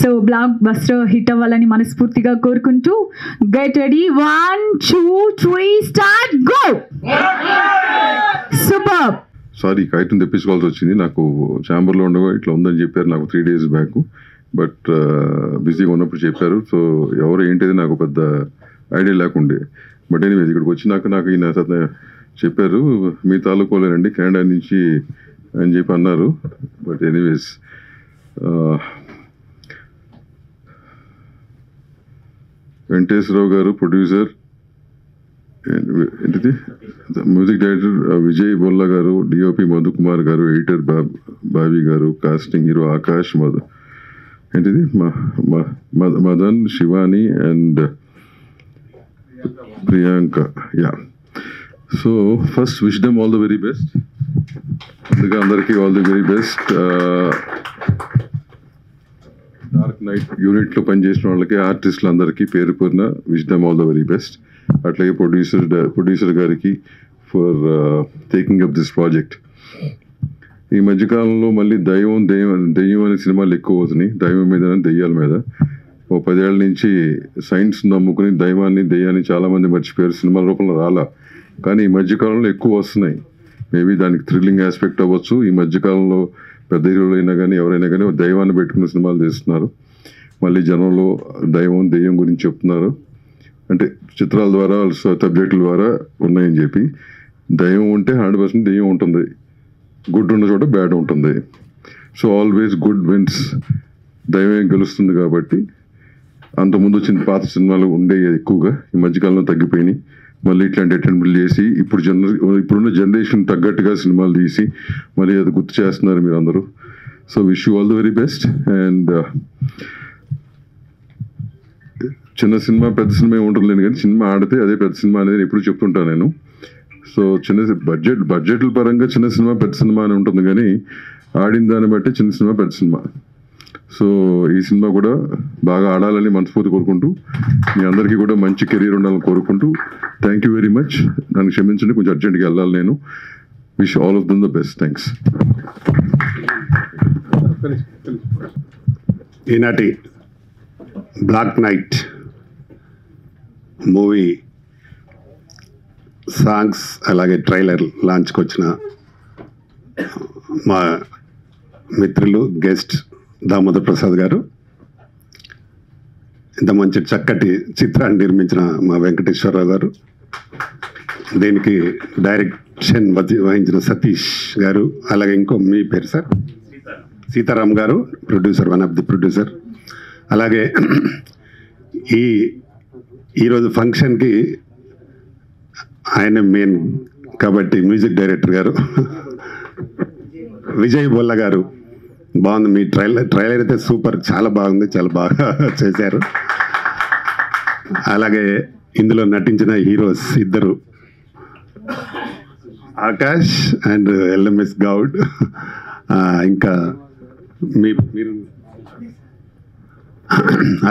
So block buster hit అవ్వాలని మనస్ఫూర్తిగా కోరుకుంటూ get ready 1 2 3 start go. Super. Sorry కైట్ని తెప్పించుకోవాల్సి వచ్చింది. నాకు ఛాంబర్లో ఉండగా ఇట్లా ఉందని చెప్పారు నాకు 3 days బ్యాక్. బట్ బిజీగా ఉన్నప్పుడు చెప్పారు. సో ఎవరు ఏంటిది నాకు పెద్ద ఐడియా లేకుండే. బట్ ఎనీవేస్ ఇక్కడికి వచ్చినాక నాకు ఈయన చెప్పారు మీ తాలూకోలేనండి కెనడా నుంచి అని చెప్పి అన్నారు. బట్ ఎనీవేస్ వెంకటేశ్వరరావు గారు ప్రొడ్యూసర్, ఏంటిది మ్యూజిక్ డైరెక్టర్ విజయ్ బొల్లా గారు, డిఓపి మధుకుమార్ గారు, ఎడిటర్ బావి గారు, కాస్టింగ్ హీరో ఆకాష్, ఏంటిది Madan, Shivani and Priyanka. Yeah, so first wish them all the very best. అందుకే అందరికీ all the very best. Dark night యూనిట్లో పనిచేసిన వాళ్ళకి ఆర్టిస్టులు అందరికీ పేరు పేరున wish them all the very best. అట్లాగే ప్రొడ్యూసర్ గారికి for taking up this project. ఈ మధ్యకాలంలో మళ్ళీ దెయ్యం అనే సినిమాలు ఎక్కువ అవుతున్నాయి. దైవం మీద, దెయ్యాల మీద. ఓ 10 ఏళ్ళ నుంచి సైన్స్ నమ్ముకుని దెయ్యాన్ని చాలామంది మర్చిపోయారు. సినిమాల రూపంలో రాలా, కానీ ఈ మధ్యకాలంలో ఎక్కువ వస్తున్నాయి. మేబీ దానికి థ్రిల్లింగ్ ఆస్పెక్ట్ అవ్వచ్చు. ఈ మధ్యకాలంలో పెద్ద హీరోలు అయినా కానీ ఎవరైనా కానీ దైవాన్ని పెట్టుకున్న సినిమాలు తీస్తున్నారు. మళ్ళీ జనంలో దెయ్యం గురించి చెప్తున్నారు. అంటే చిత్రాల ద్వారా, సబ్జెక్టుల ద్వారా ఉన్నాయని చెప్పి. దైవం ఉంటే 100% దెయ్యం ఉంటుంది, గుడ్ ఉన్న చోట బ్యాడ్ ఉంటుంది. సో ఆల్వేస్ గుడ్ విన్స్, దైవం గెలుస్తుంది. కాబట్టి అంతకుముందు వచ్చిన పాత సినిమాలు ఉండే ఎక్కువగా ఈ మధ్యకాలంలో తగ్గిపోయినాయి. మళ్ళీ ఇట్లాంటి అటెంప్ట్లు చేసి ఇప్పుడున్న జనరేషన్ తగ్గట్టుగా సినిమాలు తీసి మళ్ళీ అది గుర్తు చేస్తున్నారు మీరు అందరూ. So wish you all the very best. And చిన్న సినిమా పెద్ద సినిమా ఉంటుంది కానీ సినిమా ఆడితే అదే పెద్ద సినిమా అనేది ఎప్పుడు చెప్తుంటాను నేను. సో చిన్న బడ్జెట్ల పరంగా చిన్న సినిమా పెద్ద సినిమా అని ఉంటుంది, కానీ ఆడిన దాన్ని బట్టి చిన్న సినిమా పెద్ద సినిమా. సో ఈ సినిమా కూడా బాగా ఆడాలని మనస్ఫూర్తి కోరుకుంటూ, మీ అందరికీ కూడా మంచి కెరీర్ ఉండాలని కోరుకుంటూ, థ్యాంక్ యూ వెరీ మచ్. నన్ను క్షమించండి, కొంచెం అర్జెంట్గా వెళ్ళాలి నేను. Wish all of them the best. Thanks. ఈనాటి బ్లాక్ నైట్ మూవీ సాంగ్స్ అలాగే ట్రైలర్ లాంచ్కి వచ్చిన మా మిత్రులు, గెస్ట్ దామోదర్ ప్రసాద్ గారు, ఇంత మంచి చక్కటి చిత్రాన్ని నిర్మించిన మా వెంకటేశ్వరరావు గారు, దీనికి డైరెక్షన్ వహించిన సతీష్ గారు, అలాగే ఇంకో మీ పేరు సార్ సీతారాం గారు, producer, one of the producer. అలాగే ఈరోజు ఫంక్షన్కి ఆయన మెయిన్ కాబట్టి మ్యూజిక్ డైరెక్టర్ గారు విజయ్ బొల్ల గారు. బాగుంది మీ ట్రైలర్ అయితే సూపర్, చాలా బాగుంది, చాలా బాగా చేశారు. అలాగే ఇందులో నటించిన హీరోస్ ఇద్దరు, ఆకాష్ అండ్ ఎల్ఎంఎస్ గౌడ్. ఇంకా మీరు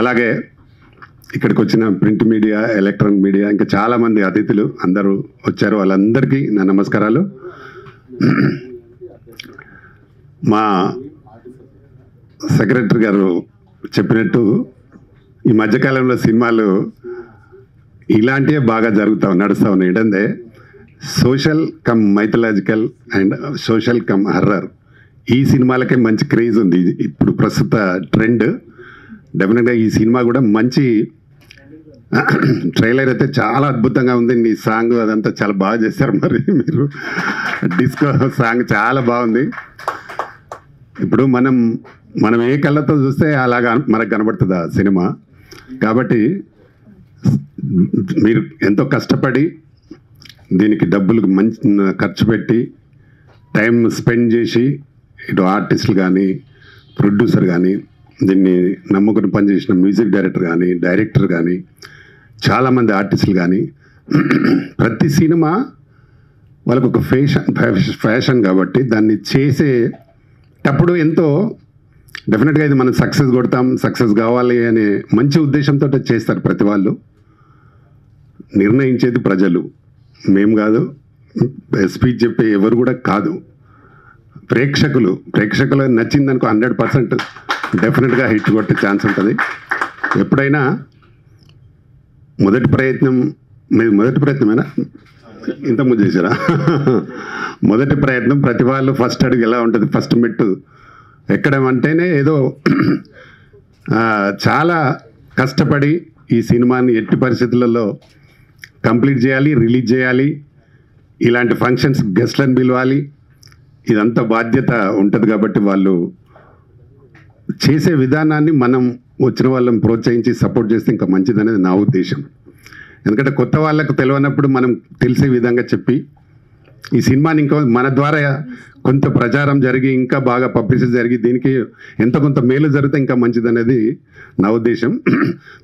అలాగే ఇక్కడికి వచ్చిన ప్రింట్ మీడియా, ఎలక్ట్రానిక్ మీడియా, ఇంకా చాలామంది అతిథులు అందరూ వచ్చారు. వాళ్ళందరికీ నా నమస్కారాలు. మా సెక్రటరీ గారు చెప్పినట్టు ఈ మధ్యకాలంలో సినిమాలు ఇలాంటివే బాగా నడుస్తూ ఉన్నాయి. ఏంటంటే social come mythological and social come horror, ఈ సినిమాలకే మంచి క్రేజ్ ఉంది ఇప్పుడు ప్రస్తుత ట్రెండ్. డెఫినెట్గా ఈ సినిమా కూడా మంచి ట్రైలర్ అయితే చాలా అద్భుతంగా ఉంది. నీ సాంగ్ అదంతా చాలా బాగా చేశారు. మరి మీరు డిస్కో సాంగ్ చాలా బాగుంది. ఇప్పుడు మనం ఏ కళ్ళతో చూస్తే అలాగా మనకు కనబడుతుంది ఆ సినిమా. కాబట్టి మీరు ఎంతో కష్టపడి దీనికి డబ్బులు మంచి ఖర్చు పెట్టి టైం స్పెండ్ చేసి, ఇటు ఆర్టిస్టులు కానీ, ప్రొడ్యూసర్ కానీ, దీన్ని నమ్ముకుని పనిచేసిన మ్యూజిక్ డైరెక్టర్ కానీ, డైరెక్టర్ కానీ, చాలామంది ఆర్టిస్టులు కానీ, ప్రతి సినిమా వాళ్ళకు ఒక ఫ్యాషన్ కాబట్టి దాన్ని చేసేటప్పుడు ఎంతో డెఫినెట్గా ఇది మనం సక్సెస్ కావాలి అనే మంచి ఉద్దేశంతో చేస్తారు ప్రతి వాళ్ళు. నిర్ణయించేది ప్రజలు, మేము కాదు, స్పీచ్ చెప్పే ఎవరు కూడా కాదు. ప్రేక్షకులు నచ్చిందనుకో 100% డెఫినెట్గా హిట్ కొట్టే ఛాన్స్ ఉంటుంది. ఎప్పుడైనా మొదటి ప్రయత్నం మీరు మొదటి ప్రయత్నమేనా ఇంతకుముందు చేశారా? మొదటి ప్రయత్నం ప్రతి వాళ్ళు ఫస్ట్ అడుగు ఎలా ఉంటుంది, ఫస్ట్ మెట్టు ఎక్కడం అంటేనే ఏదో చాలా కష్టపడి ఈ సినిమాని ఎట్టి పరిస్థితులలో కంప్లీట్ చేయాలి, రిలీజ్ చేయాలి, ఇలాంటి ఫంక్షన్స్ గెస్ట్లను పిలవాలి, ఇదంతా బాధ్యత ఉంటుంది. కాబట్టి వాళ్ళు చేసే విధానాన్ని మనం వచ్చిన వాళ్ళని ప్రోత్సహించి సపోర్ట్ చేస్తే ఇంకా మంచిదనేది నా ఉద్దేశం. ఎందుకంటే కొత్త వాళ్ళకు తెలియనప్పుడు మనం తెలిసే విధంగా చెప్పి ఈ సినిమాని ఇంకా మన ద్వారా కొంత ప్రచారం జరిగి ఇంకా బాగా పబ్లిసిటీ జరిగి దీనికి ఎంత కొంత మేలు జరిగితే ఇంకా మంచిదనేది నా ఉద్దేశం.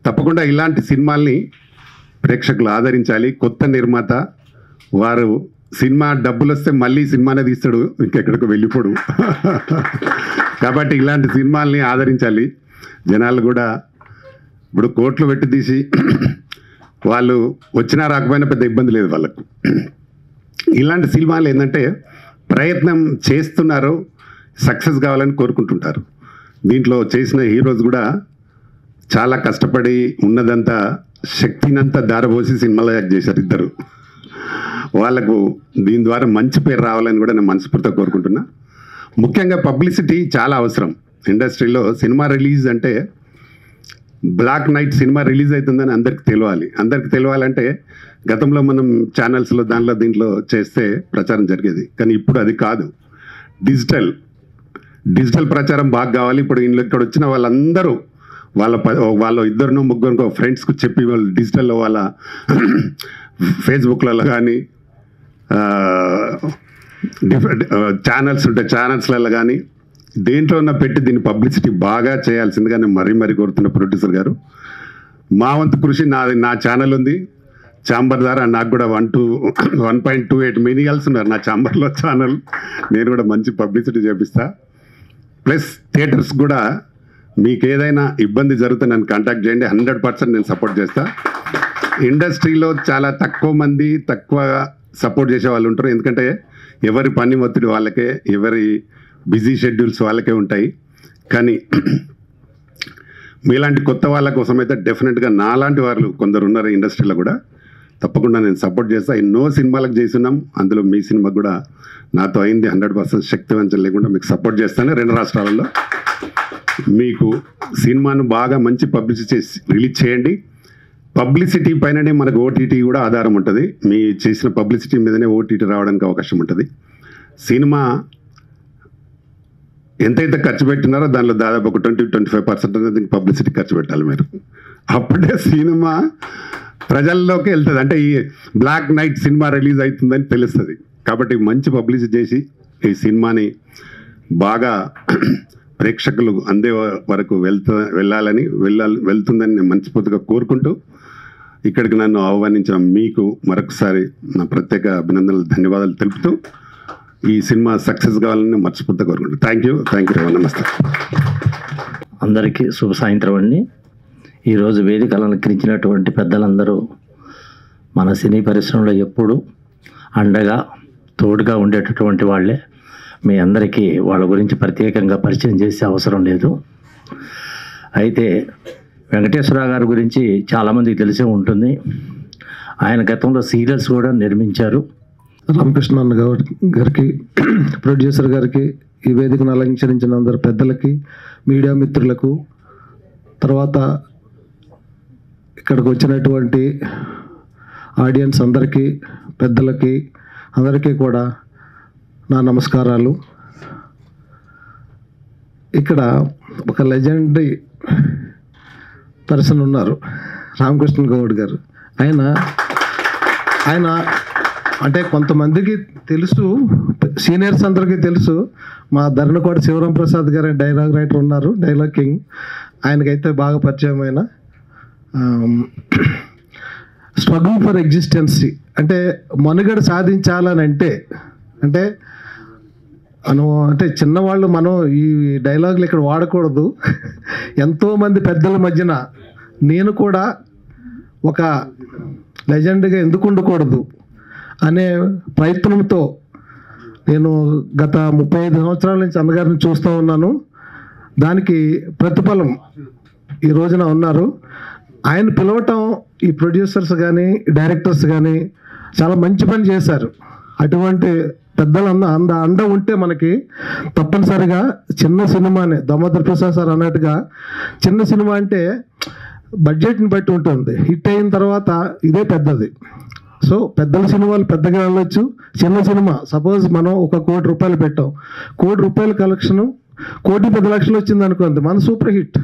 తప్పకుండా ఇలాంటి సినిమాల్ని ప్రేక్షకులు ఆదరించాలి. కొత్త నిర్మాత వారు సినిమా డబ్బులు వస్తే మళ్ళీ సినిమానే తీస్తాడు, ఇంకెక్కడికి వెళ్ళిపోడు. కాబట్టి ఇలాంటి సినిమాల్ని ఆదరించాలి. జనాలు కూడా ఇప్పుడు కోట్లు పెట్టి తీసి వాళ్ళు వచ్చినా రాకపోయినా పెద్ద ఇబ్బంది లేదు వాళ్ళకు. ఇలాంటి సినిమాలు ఏంటంటే ప్రయత్నం చేస్తున్నారు, సక్సెస్ కావాలని కోరుకుంటుంటారు. దీంట్లో చేసిన హీరోస్ కూడా చాలా కష్టపడి ఉన్నదంతా శక్తినంతా దారబోసి సినిమాలో యాక్ట్ చేశారు ఇద్దరు. వాళ్ళకు దీని ద్వారా మంచి పేరు రావాలని కూడా నేను మనస్ఫూర్తిగా కోరుకుంటున్నా. ముఖ్యంగా పబ్లిసిటీ చాలా అవసరం ఇండస్ట్రీలో. సినిమా రిలీజ్ అంటే బ్లాక్ నైట్ సినిమా రిలీజ్ అవుతుందని అందరికి తెలియాలి. అందరికి తెలియాలంటే గతంలో మనం ఛానల్స్లో దీంట్లో చేస్తే ప్రచారం జరిగేది, కానీ ఇప్పుడు అది కాదు. డిజిటల్ ప్రచారం బాగా కావాలి. ఇప్పుడు ఇక్కడ వచ్చిన వాళ్ళందరూ వాళ్ళ ఇద్దరు ముగ్గురు ఫ్రెండ్స్కు చెప్పి వాళ్ళు డిజిటల్లో వాళ్ళ ఫేస్బుక్లలో కానీ డిఫరెంట్ ఛానల్స్ ఉంటాయి, ఛానల్స్లలో కానీ దేంట్లో ఉన్న పెట్టి దీన్ని పబ్లిసిటీ బాగా చేయాల్సిందిగా నేను మరీ కోరుతున్న ప్రొడ్యూసర్ గారు. మా వంతు కృషి నా ఛానల్ ఉంది ఛాంబర్ ద్వారా. నాకు కూడా 1.28 మిలియన్స్ ఉన్నారు నా ఛాంబర్లో ఛానల్. నేను కూడా మంచి పబ్లిసిటీ చేపిస్తా. ప్లస్ థియేటర్స్ కూడా మీకు ఏదైనా ఇబ్బంది జరిగితే నన్ను కాంటాక్ట్ చేయండి, 100% నేను సపోర్ట్ చేస్తా. ఇండస్ట్రీలో చాలా తక్కువ మంది తక్కువ సపోర్ట్ చేసే వాళ్ళు ఉంటారు. ఎందుకంటే ఎవరి పని ఒత్తిడి వాళ్ళకే, ఎవరి బిజీ షెడ్యూల్స్ వాళ్ళకే ఉంటాయి. కానీ మీలాంటి కొత్త వాళ్ళ కోసం అయితే డెఫినెట్గా నాలాంటి వాళ్ళు కొందరు ఉన్నారు ఇండస్ట్రీలో కూడా, తప్పకుండా నేను సపోర్ట్ చేస్తా. ఎన్నో సినిమాలకు చేస్తున్నాం, అందులో మీ సినిమా కూడా నాతో అయింది. 100% శక్తివంచన లేకుండా మీకు సపోర్ట్ చేస్తాను. 2 రాష్ట్రాలలో మీకు సినిమాను బాగా మంచి పబ్లిసిటీ చేసి రిలీజ్ చేయండి. పబ్లిసిటీ పైననే మనకు ఓటీటీ కూడా ఆధారం ఉంటుంది. మీ చేసిన పబ్లిసిటీ మీదనే ఓటీటీ రావడానికి అవకాశం ఉంటుంది. సినిమా ఎంతైతే ఖర్చు పెట్టినారో దానిలో దాదాపు ఒక 20-25% అనేది పబ్లిసిటీ ఖర్చు పెట్టాలి మీరు. అప్పుడే సినిమా ప్రజల్లోకి వెళ్తుంది. అంటే ఈ బ్లాక్ నైట్ సినిమా రిలీజ్ అవుతుందని తెలుస్తుంది. కాబట్టి మంచి పబ్లిసిటీ చేసి ఈ సినిమాని బాగా ప్రేక్షకులు అందే వరకు వెళ్ళాలని వెళ్తుందని నేను మనస్ఫూర్తిగా కోరుకుంటూ ఇక్కడికి నన్ను ఆహ్వానించిన మీకు మరొకసారి నా ప్రత్యేక అభినందనలు, ధన్యవాదాలు తెలుపుతూ ఈ సినిమా సక్సెస్ కావాలని మనస్ఫూర్తిగా కోరుకుంటాను. థ్యాంక్ యూ నమస్తే. అందరికీ శుభ సాయంత్రం అండి. ఈరోజు వేదిక అలంకరించినటువంటి పెద్దలందరూ మన సినీ పరిశ్రమలో ఎప్పుడు అండగా తోడుగా ఉండేటటువంటి వాళ్ళే. మీ అందరికీ వాళ్ళ గురించి ప్రత్యేకంగా పరిచయం చేసే అవసరం లేదు. అయితే వెంకటేశ్వరరావు గారి గురించి చాలామందికి తెలిసే ఉంటుంది. ఆయన గతంలో సీరియల్స్ కూడా నిర్మించారు. రామకృష్ణ అన్న గారికి, ప్రొడ్యూసర్ గారికి, ఈ వేదికను అలంకరించిన అందరు పెద్దలకి, మీడియా మిత్రులకు, తర్వాత ఇక్కడికి వచ్చినటువంటి ఆడియన్స్ అందరికీ, పెద్దలకి అందరికీ కూడా నా నమస్కారాలు. ఇక్కడ ఒక లెజెండరీ పర్సన్ ఉన్నారు, రామకృష్ణ గౌడ్ గారు. ఆయన అంటే కొంతమందికి తెలుసు, సీనియర్స్ అందరికీ తెలుసు. మా ధరణకోట శివరాం ప్రసాద్ గారు డైలాగ్ రైటర్ ఉన్నారు, డైలాగ్ కింగ్. ఆయనకైతే బాగా పరిచయమైన స్ట్రగుల్ ఫర్ ఎగ్జిస్టెన్సీ, అంటే మనుగడ సాధించాలని అంటే అంటే చిన్నవాళ్ళు మనం ఈ డైలాగులు ఇక్కడ వాడకూడదు. ఎంతోమంది పెద్దల మధ్యన నేను కూడా ఒక లెజెండ్గా ఎందుకు ఉండకూడదు అనే ప్రయత్నంతో నేను గత 35 సంవత్సరాల నుంచి అన్నగారిని చూస్తూ ఉన్నాను. దానికి ప్రతిఫలం ఈ రోజున ఉన్నారు. ఆయన పిలవటం ఈ ప్రొడ్యూసర్స్ కానీ డైరెక్టర్స్ కానీ చాలా మంచి పని చేశారు. అటువంటి పెద్దలు అండ ఉంటే మనకి తప్పనిసరిగా చిన్న సినిమానే దామోదర్ ప్రసాద్ సార్ అన్నట్టుగా చిన్న సినిమా అంటే బడ్జెట్ని బట్టి ఉంటుంది. హిట్ అయిన తర్వాత ఇదే పెద్దది. సో పెద్దల సినిమాలు పెద్దగా వెళ్ళొచ్చు. చిన్న సినిమా సపోజ్ మనం ఒక ₹1 కోటి పెట్టాం, ₹1 కోటి కలెక్షను 1,10,00,000 వచ్చింది అనుకోండి, మన సూపర్ హిట్.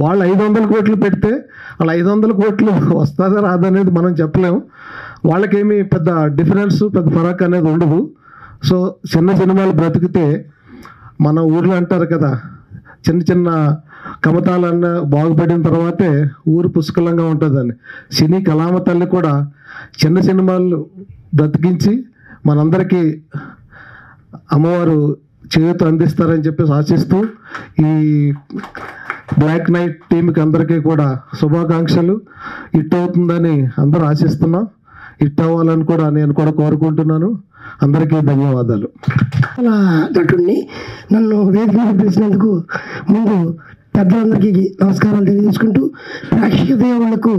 వాళ్ళు 500 కోట్లు పెడితే వాళ్ళు 500 కోట్లు వస్తుందా రాదనేది మనం చెప్పలేము. వాళ్ళకేమీ పెద్ద డిఫరెన్స్, పెద్ద ఫరక్ అనేది ఉండదు. సో చిన్న సినిమాలు బ్రతికితే మన ఊర్లో అంటారు కదా, చిన్న చిన్న కమతాలన్న బాగుపడిన తర్వాతే ఊరు పుష్కలంగా ఉంటుందని. సినీ కళామ తల్లి కూడా చిన్న సినిమాలు బ్రతికించి మనందరికీ అమ్మవారు చేయూత అందిస్తారని చెప్పేసి ఆశిస్తూ ఈ బ్లాక్ నైట్ టీంకి అందరికీ కూడా శుభాకాంక్షలు. హిట్ అవుతుందని అందరూ ఆశిస్తున్నాం. హిట్ అవ్వాలని కూడా నేను కూడా కోరుకుంటున్నాను. అందరికీ ధన్యవాదాలు. అలా నటుడిని నన్ను వేదిక మీద పిలిచినందుకు ముందు పెద్దలందరికీ నమస్కారాలు తెలియజేసుకుంటూ, ప్రేక్షక దేవుళ్లకు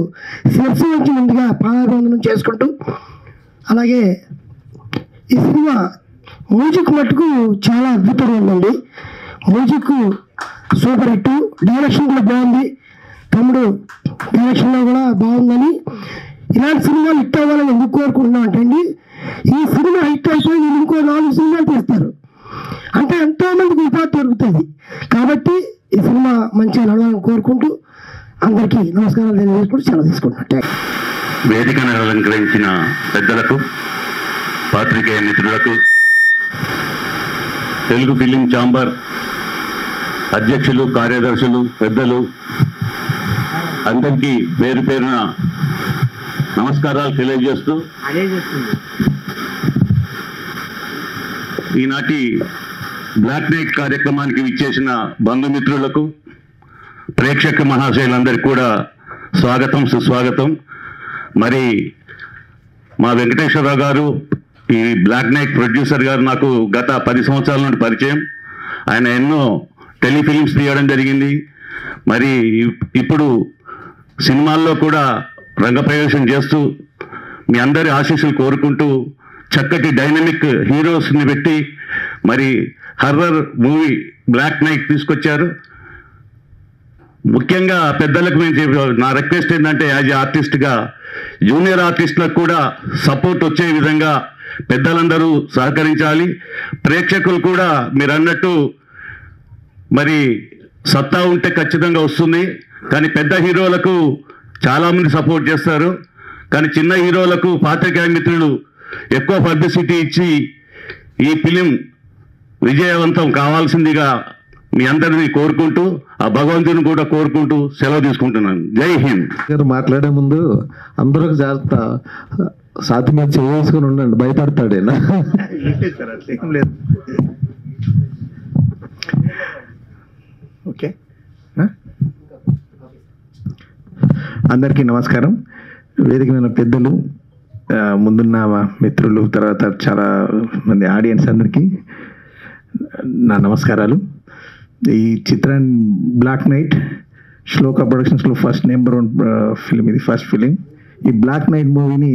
శిరస్సు నుంచి ముందుగా పాదాభివందనం చేసుకుంటూ, అలాగే ఈ సినిమా మ్యూజిక్ మట్టుకు చాలా అద్భుతంగా ఉందండి. మ్యూజిక్ సూపర్ హిట్, డైరెక్షన్ కూడా బాగుంది. తమ్ముడు డైరెక్షన్లో కూడా బాగుందని, ఇలాంటి సినిమాలు హిట్ అవ్వాలని ఎందుకు కోరుకుంటున్నాం అంటే అండి, ఈ సినిమా హిట్ అయిపోయి ఇంకో 4 సినిమాలు తీస్తారు అంటే ఎంతోమందికి ఉపాధి దొరుకుతుంది. కాబట్టి ఈ సినిమా మంచిగా నడవాలని కోరుకుంటూ అందరికీ నమస్కారాలు తెలియజేసుకుంటూ సెలవు తీసుకుంటున్నాను. వేదికను అలంకరించిన పెద్దలకు, పాత్రికేయ మిత్రులకు, తెలుగు ఫిలిం ఛాంబర్ అధ్యక్షులు, కార్యదర్శులు, పెద్దలు అందరికీ పేరు పేరున నమస్కారాలు తెలియజేస్తూ, ఈనాటి బ్లాక్ నైట్ కార్యక్రమానికి విచ్చేసిన బంధుమిత్రులకు, ప్రేక్షక మహాశయులందరికీ కూడా స్వాగతం, సుస్వాగతం. మరి మా వెంకటేశ్వరరావు గారు, ఈ బ్లాక్ నైట్ ప్రొడ్యూసర్ గారు నాకు గత 10 సంవత్సరాల నుండి పరిచయం. ఆయన ఎన్నో టెలిఫిలిమ్స్ తీయడం జరిగింది. మరి ఇప్పుడు సినిమాల్లో కూడా రంగప్రవేశం చేస్తూ మీ అందరి ఆశీస్సులు కోరుకుంటూ చక్కటి డైనమిక్ హీరోస్ని పెట్టి మరి హర్రర్ మూవీ బ్లాక్ నైట్ తీసుకొచ్చారు. ముఖ్యంగా పెద్దలకు నా రిక్వెస్ట్ ఏంటంటే, యాజ్ ఏ ఆర్టిస్ట్గా జూనియర్ ఆర్టిస్టులకు కూడా సపోర్ట్ వచ్చే విధంగా పెద్దలందరూ సహకరించాలి. ప్రేక్షకులు కూడా మీరు అన్నట్టు మరి సత్తా ఉంటే ఖచ్చితంగా వస్తుంది. కానీ పెద్ద హీరోలకు చాలామంది సపోర్ట్ చేస్తారు. కానీ చిన్న హీరోలకు పాత్రికేయ మిత్రులు ఎక్కువ పబ్లిసిటీ ఇచ్చి ఈ ఫిలిం విజయవంతం కావాల్సిందిగా మీ అందరినీ కోరుకుంటూ, ఆ భగవంతుని కూడా కోరుకుంటూ సెలవు తీసుకుంటున్నాను. జై హింద్. గారు మాట్లాడే ముందు అందరూ జాగ్రత్త, సాతి మీద చేసుకుని ఉండండి, భయపడతాడేనా. ఓకే, అందరికీ నమస్కారం. వేదిక మీద పెద్దలు, ముందున్న మిత్రులు, తర్వాత చాలా మంది ఆడియన్స్ అందరికీ నా నమస్కారాలు. ఈ చిత్రాన్ని బ్లాక్ నైట్ శ్లోక ప్రొడక్షన్స్లో ఫస్ట్ నెంబర్ 1 ఫిలిం, ఇది ఫస్ట్ ఫిలిం. ఈ బ్లాక్ నైట్ మూవీని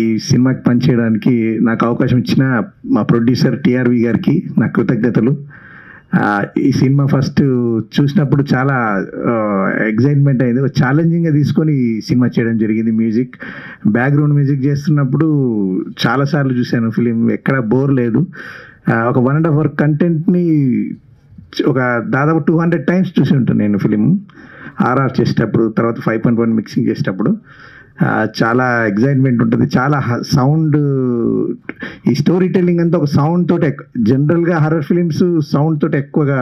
ఈ సినిమాకి పనిచేయడానికి నాకు అవకాశం ఇచ్చిన మా ప్రొడ్యూసర్ టిఆర్వి గారికి నా కృతజ్ఞతలు. ఈ సినిమా ఫస్ట్ చూసినప్పుడు చాలా ఎగ్జైట్మెంట్ అయింది. ఛాలెంజింగ్గా తీసుకొని ఈ సినిమా చేయడం జరిగింది. బ్యాక్గ్రౌండ్ మ్యూజిక్ చేస్తున్నప్పుడు చాలాసార్లు చూశాను ఫిలిం, ఎక్కడ బోర్ లేదు. ఒక 1.5 hour కంటెంట్ని ఒక దాదాపు 200 times చూసి ఉంటాను నేను ఫిలిం. ఆర్ఆర్ చేసేటప్పుడు, తర్వాత 5.1 మిక్సింగ్ చేసేటప్పుడు చాలా ఎగ్జైట్మెంట్ ఉంటుంది. చాలా సౌండ్, ఈ స్టోరీ టెల్లింగ్ అంతా ఒక సౌండ్ తోటి, జనరల్గా హర్రర్ ఫిలిమ్స్ సౌండ్ తోటి ఎక్కువగా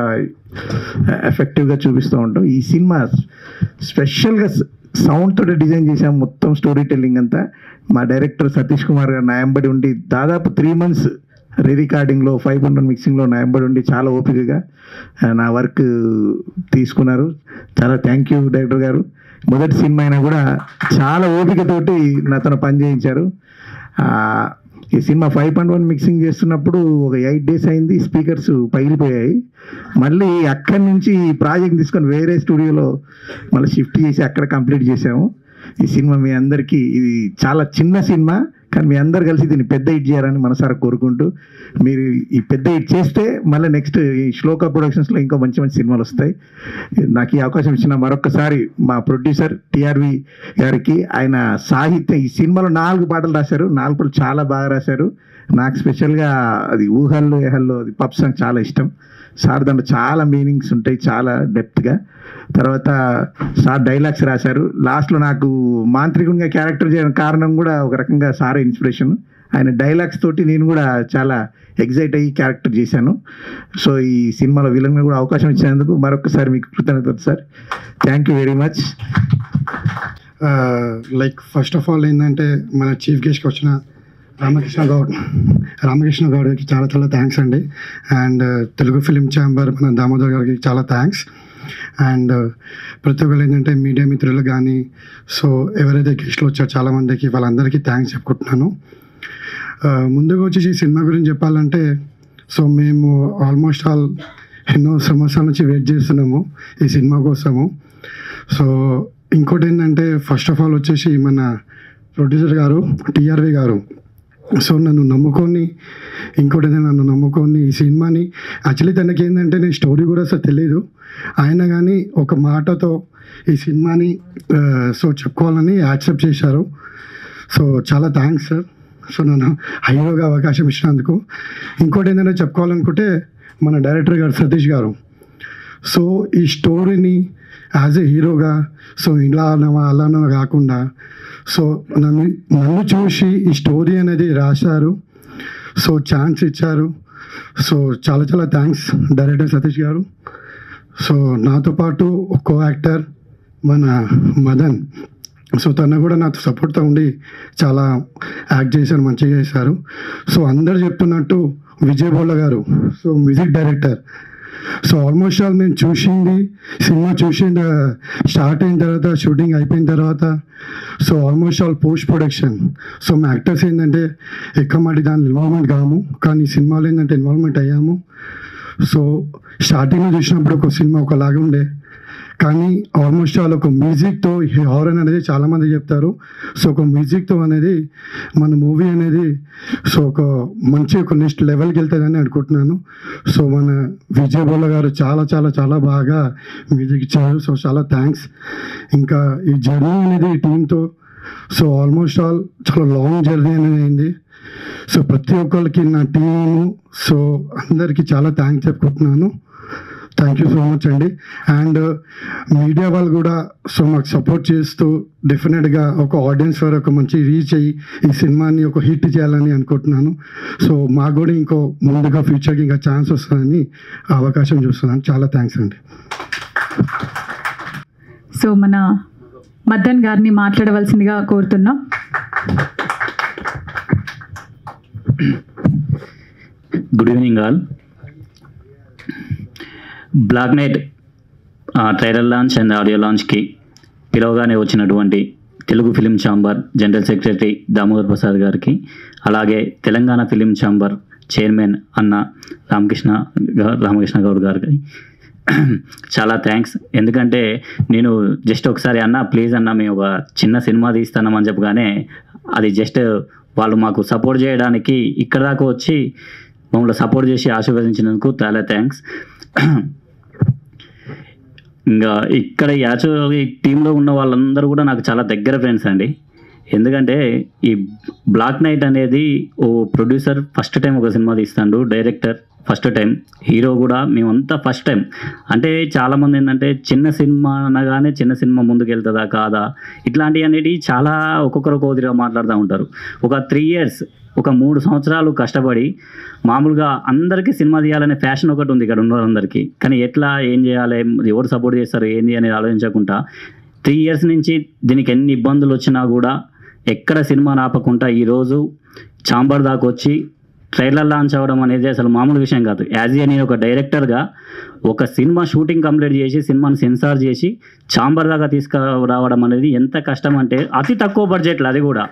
ఎఫెక్టివ్గా చూపిస్తూ ఉంటాం. ఈ సినిమా స్పెషల్గా సౌండ్ తోటి డిజైన్ చేసాం మొత్తం స్టోరీ టెల్లింగ్ అంతా. మా డైరెక్టర్ సతీష్ కుమార్ గారు నా వెంబడి ఉండి దాదాపు 3 months రికార్డింగ్లో 5.1 మిక్సింగ్లో నా వెంబడి ఉండి చాలా ఓపికగా నా వర్క్ తీసుకున్నారు. చాలా థ్యాంక్ యూ డైరెక్టర్ గారు. మొదటి సినిమా అయినా కూడా చాలా ఓపికతోటి నాతో పని చేయించారు. ఈ సినిమా 5.1 మిక్సింగ్ చేస్తున్నప్పుడు ఒక 8 days అయింది, స్పీకర్స్ పగిలిపోయాయి. మళ్ళీ అక్కడి నుంచి ఈ ప్రాజెక్ట్ తీసుకొని వేరే స్టూడియోలో మళ్ళీ షిఫ్ట్ చేసి అక్కడ కంప్లీట్ చేసాము. ఈ సినిమా మీ అందరికీ, ఇది చాలా చిన్న సినిమా కానీ మీ అందరు కలిసి దీన్ని పెద్ద హిట్ చేయాలని మనసారా కోరుకుంటూ, మీరు ఈ పెద్ద హిట్ చేస్తే మళ్ళీ నెక్స్ట్ ఈ శ్లోక ప్రొడక్షన్స్లో ఇంకా మంచి మంచి సినిమాలు వస్తాయి. నాకు ఈ అవకాశం ఇచ్చిన మరొకసారి మా ప్రొడ్యూసర్ టిఆర్వి గారికి, ఆయన సాహిత్యం ఈ సినిమాలో 4 పాటలు రాశారు, 4 పాటలు చాలా బాగా రాశారు. నాకు స్పెషల్గా అది ఊహల్లో ఏహల్లో అది పప్ సాంగ్ చాలా ఇష్టం. సార్ దాంట్లో చాలా మీనింగ్స్ ఉంటాయి, చాలా డెప్త్గా. తర్వాత సార్ డైలాగ్స్ రాశారు. లాస్ట్లో నాకు మాంత్రికునిగా క్యారెక్టర్ చేయడం కారణం కూడా ఒక రకంగా సారే ఇన్స్పిరేషన్. ఆయన డైలాగ్స్ తోటి నేను కూడా చాలా ఎగ్జైట్ అయ్యి క్యారెక్టర్ చేశాను. సో ఈ సినిమాలో విలన్గా కూడా అవకాశం ఇచ్చినందుకు మరొకసారి మీకు కృతజ్ఞతలు sir. Thank you very much. Like first of all ఏంటంటే మన చీఫ్ గెస్ట్కి వచ్చిన రామకృష్ణ గౌడ్కి చాలా చాలా థ్యాంక్స్ అండి. అండ్ తెలుగు ఫిలిం ఛాంబర్ మన దామోదర్ గారికి చాలా థ్యాంక్స్. అండ్ ప్రతి ఒక్కరు ఏంటంటే మీడియా మిత్రులు కానీ, సో ఎవరైతే గెస్ట్లు వచ్చారో చాలామందికి వాళ్ళందరికీ థ్యాంక్స్ చెప్పుకుంటున్నాను. ముందుగా వచ్చేసి ఈ సినిమా గురించి చెప్పాలంటే, సో మేము ఆల్మోస్ట్ ఎన్నో సంవత్సరాల నుంచి వెయిట్ చేస్తున్నాము ఈ సినిమా కోసము. సో ఇంకోటి ఏంటంటే ఫస్ట్ ఆఫ్ ఆల్ వచ్చేసి మన ప్రొడ్యూసర్ గారు టిఆర్వి గారు, సో నన్ను నమ్ముకొని ఈ సినిమాని, యాక్చువల్లీ తనకి ఏంటంటే నేను స్టోరీ కూడా అసలు తెలియదు, ఆయన కానీ ఒక మాటతో ఈ సినిమాని సో చెప్పుకోవాలని యాక్సెప్ట్ చేశారు. సో చాలా థ్యాంక్స్ సార్. సో నన్ను హీరోగా అవకాశం ఇచ్చినందుకు. ఇంకోటి ఏంటంటే చెప్పుకోవాలనుకుంటే మన డైరెక్టర్ గారు సతీష్ గారు, సో ఈ స్టోరీని యాజ్ ఏ హీరోగా సో అలానో కాకుండా సో నన్ను చూసి ఈ స్టోరీ అనేది రాశారు, సో ఛాన్స్ ఇచ్చారు. సో చాలా చాలా థ్యాంక్స్ డైరెక్టర్ సతీష్ గారు. సో నాతో పాటు కో యాక్టర్ మన మదన్, సో తను కూడా నాతో సపోర్ట్తో ఉండి చాలా యాక్ట్ చేశారు, మంచిగా చేశారు. సో అందరు చెప్తున్నట్టు విజయ్ బోళ్ళ గారు, so music director, so almost all మేము సినిమా స్టార్ట్ అయిన తర్వాత, షూటింగ్ అయిపోయిన తర్వాత, so almost all post production, so మా యాక్టర్స్ ఏంటంటే ఎక్కువ మాటి దాని ఇన్వాల్వ్మెంట్ కాము, కానీ సినిమాలో ఏంటంటే ఇన్వాల్వ్మెంట్ అయ్యాము. సో స్టార్టింగ్లో చూసినప్పుడు ఒక సినిమా ఒకలాగా ఉండే, కానీ ఆల్మోస్ట్ ఆల్ ఒక మ్యూజిక్తో హారర్ అనేది చాలామంది చెప్తారు. సో ఒక మ్యూజిక్తో అనేది మన మూవీ అనేది సో ఒక నెక్స్ట్ లెవెల్కి వెళ్తుందని అనుకుంటున్నాను. సో మన విజయ్ బోళ్ళ గారు చాలా చాలా చాలా బాగా మ్యూజిక్ ఇచ్చారు. సో చాలా థ్యాంక్స్. ఇంకా ఈ జర్నీ అనేది ఈ టీంతో సో ఆల్మోస్ట్ ఆల్ చాలా లాంగ్ జర్నీ అనేది అయింది. సో ప్రతి ఒక్కరికి నా టీము సో అందరికీ చాలా థ్యాంక్స్ చెప్పుకుంటున్నాను. థ్యాంక్ యూ సో మచ్ అండి. అండ్ మీడియా వాళ్ళు కూడా సో మాకు సపోర్ట్ చేస్తూ డెఫినెట్గా ఒక ఆడియన్స్ వరకు ఒక మంచి రీచ్ అయ్యి ఈ సినిమాని ఒక హిట్ చేయాలని అనుకుంటున్నాను. సో మాకు కూడా ఇంకో ముందుగా ఫ్యూచర్కి ఇంకా ఛాన్స్ వస్తుందని అవకాశం చూస్తున్నాను. చాలా థ్యాంక్స్ అండి. సో మన మదన్ గారిని మాట్లాడవలసిందిగా కోరుతున్నాం. Good evening all. Black night trailer launch and audio లాంచ్కి పిలవగానే వచ్చినటువంటి Telugu film chamber general secretary Damodar Prasad గారికి, అలాగే తెలంగాణ ఫిలిం ఛాంబర్ చైర్మన్ అన్న రామకృష్ణ గౌడ్ గారికి చాలా థ్యాంక్స్. ఎందుకంటే నేను జస్ట్ ఒకసారి అన్న ప్లీజ్ అన్న మేము ఒక చిన్న సినిమా తీస్తున్నామని చెప్పగానే అది జస్ట్ వాళ్ళు మాకు సపోర్ట్ చేయడానికి ఇక్కడ దాకా వచ్చి మమ్మల్ని సపోర్ట్ చేసి ఆశీర్వదించినందుకు చాలా థ్యాంక్స్. ఇంకా ఇక్కడ యాక్చువల్గా ఈ టీంలో ఉన్న వాళ్ళందరూ కూడా నాకు చాలా దగ్గర ఫ్రెండ్స్ అండి. ఎందుకంటే ఈ బ్లాక్ నైట్ అనేది ఓ ప్రొడ్యూసర్ ఫస్ట్ టైం ఒక సినిమా తీస్తాడు, డైరెక్టర్ ఫస్ట్ టైం, హీరో కూడా మేమంతా ఫస్ట్ టైం. అంటే చాలామంది ఏంటంటే చిన్న సినిమా అనగానే చిన్న సినిమా ముందుకు వెళ్తుందా కాదా ఇట్లాంటివి అనేవి చాలా ఒక్కొక్కరు ఒక్కొక్కరిగా మాట్లాడుతూ ఉంటారు. ఒక 3 years ఒక 3 సంవత్సరాలు కష్టపడి మామూలుగా అందరికీ సినిమా తీయాలనే ఫ్యాషన్ ఒకటి ఉంది ఇక్కడ ఉన్న వాళ్ళందరికీ, కానీ ఎట్లా ఏం చేయాలి, ఎవరు సపోర్ట్ చేస్తారు ఏంది అనేది ఆలోచించకుండా 3 years నుంచి దీనికి ఎన్ని ఇబ్బందులు వచ్చినా కూడా ఎక్కడ సినిమా ఆపకుండా ఈరోజు ఛాంబర్ దాకా వచ్చి ట్రైలర్ లాంచ్ అవ్వడం అనేది అసలు మామూలు విషయం కాదు. యాజ్ ఏ నేను ఒక డైరెక్టర్గా ఒక సినిమా షూటింగ్ కంప్లీట్ చేసి సినిమాని సెన్సార్ చేసి ఛాంబర్ దాకా తీసుకురావడం అనేది ఎంత కష్టం అంటే అతి తక్కువ బడ్జెట్లో, అది కూడా